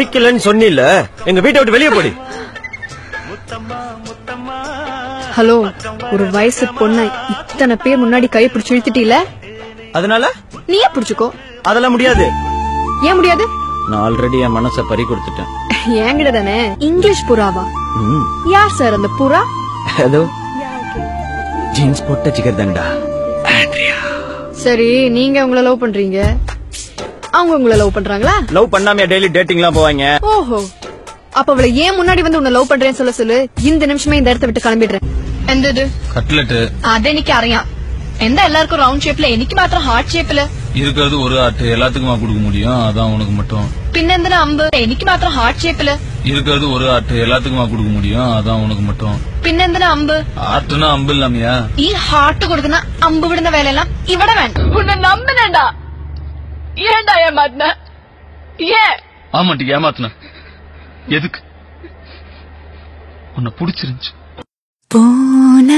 பிடிக்கலன்னு சொன்னில, எங்க வீட்டை விட்டு வெளியே போடி. ஹலோ, ஒரு வயசு பொண்ண இத்தனை பேர் முன்னாடி கை பிடிச்சு இழுத்துட்டீல, அதனால நீயே பிடிச்சுக்கோ. அதெல்லாம் முடியாது. ஏன் முடியாது? நான் ஆல்ரெடி என் மனசை பறி கொடுத்துட்டேன். என்கிட்ட தானே. இங்கிலீஷ் புறாவா? யார் சார் அந்த புறா? அதோ ஜீன்ஸ் போட்ட ஜிகர்தண்டா ஆண்ட்ரியா. சரி, நீங்க உங்களை லவ் பண்றீங்க, அவங்க உங்களை லவ் பண்றாங்களா? லவ் பண்ணாம டெய்லி டேட்டிங்லாம் போவாங்க. ஓஹோ, அப்ப அவளை ஏன் முன்னாடி வந்து உன்னை லவ் பண்றேன்னு சொல்ல சொல்லு. இந்த நிமிஷமே இந்த இடத்த விட்டு கிளம்பிடுறேன். എന്തത് കട്ട്ലറ്റ് അതെനിക്കറിയാം. എന്താ എല്ലാവർക്കും റൗണ്ട് ഷേപ്പില് എനിക്ക് മാത്രം ഹാർട്ട് ഷേപ്പില് இருக்கிறது ஒரு ஆட்டு எல்லாத்துக்குமா கொடுக்க முடியும்? அதான் உனக்கு மட்டும். പിന്നെന്തിനാ അമ്പ്? എനിക്ക് മാത്രം ഹാർട്ട് ഷേപ്പില് இருக்கிறது ஒரு ஆட்டு எல்லாத்துக்குமா கொடுக்க முடியும்? அதான் உனக்கு மட்டும். പിന്നെന്തിനാ അമ്പ്? ആട്ടുனா അമ്പ് ഇല്ലാമയാ? ഈ ഹാർട്ട് കൊടുക്കുന്ന അമ്പ് വിടുന്ന വേലയെല്ലാം ഇവിടെ വേണ്ട. ഉന്നെ നമ്പനണ്ടാ. ஏண்டா ஏமாத்துன? ஏன்? ஆமாட்டி ஏமாத்துன. எதுக்கு? உன்னை பிடிச்சிருந்துச்சு. போன